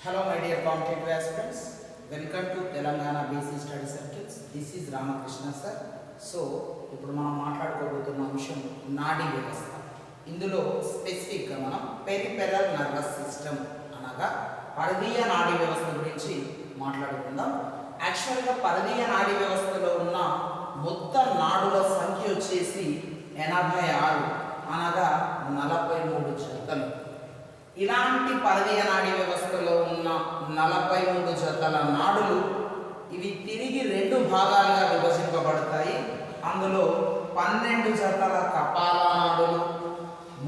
Hello my dear competitive aspirants, welcome to Telangana BC Study Circuits. This is Ramakrishna sir. So, ఇప్పుడు మనం మాట్లాడుకోబోతున్న అంశం నాడీ వ్యవస్థ. ఇందులో స్పెసిఫిక్గా మనం పెరిఫెరల్ నర్వస్ సిస్టమ్ అనగా పరదీయ నాడీ వ్యవస్థ గురించి మాట్లాడుకుందాం. యాక్చువల్గా పరదీయ నాడీ వ్యవస్థలో ఉన్న మొత్తం నాడుల సంఖ్య వచ్చేసి 86 అనగా 43 జతలు. ఇలాంటి పరదీయ నాడీ వ్యవస్థలో ఉన్న 43 జతల నాడులు ఇవి తిరిగి 2 భాగాలుగా విభజింపబడతాయి. అందులో 12 జతల కపాల నాడులు,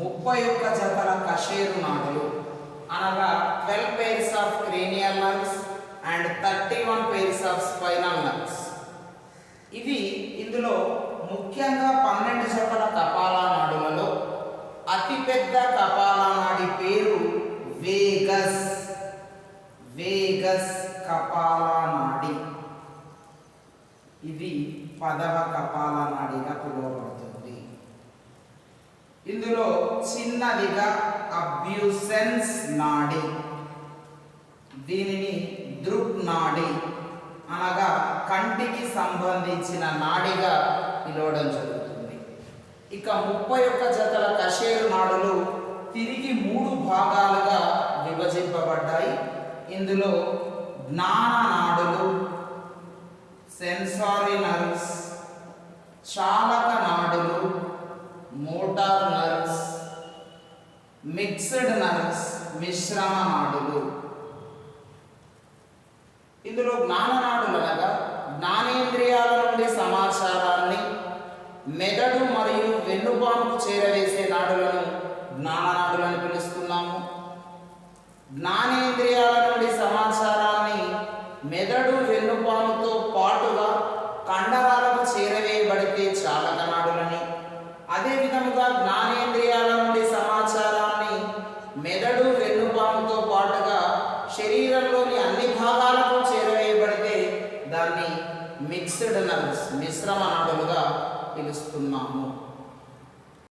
31 జతల కశేరు నాడులు అనగా 12 pairs of cranial nerves and 31 pairs of spinal nerves. ఇవి ఇందులో ముఖ్యంగా 12 జతల కపాల నాడులలో అతిపెద్ద కపాల నాడి పేరు వేగస్ కపాల నాడి. ఇది 10వ కపాల నాడిగా పిలువబడుతుంది. ఇందులో చిన్నదిగా అబ్యూసెన్స్ నాడి, దీనిని దృక్ నాడి అనగా కంటికి సంబంధించిన నాడిగా పిలవడం జరుగుతుంది. ఇక 31 జతల కశేరు నాడులు తిరిగి 3 భాగాలుగా విభజింపబడ్డాయి. ఇందులో జ్ఞాన నాడులు, సెన్సారీ నర్వ్స్, చాలక నాడులు, మోటార్ నర్వ్స్, మిక్స్డ్ నర్వ్స్, మిశ్రమ నాడులు. ఇందులో జ్ఞాన నాడులు అనగా జ్ఞానేంద్రియాల నుండి సమాచారాన్ని మెదడు మరియు వెన్నుపాముకు చేరవేసే నాడులను జ్ఞాననాడులని పిలుస్తున్నాము. జ్ఞానేంద్రియాల నుండి సమాచారాన్ని మెదడు వెన్నుపాముతో పాటుగా కండరాలకు చేరవేయబడితే చాలక నాడులని, అదే విధముగా జ్ఞానేంద్రియాల నుండి సమాచారాన్ని మెదడు వెన్నుపాముతో పాటుగా శరీరంలోని అన్ని భాగాలకు చేరవేయబడితే దాన్ని మిక్స్డ్ నర్వ్స్, మిశ్రమ నాడులుగా పిలుస్తున్నాము.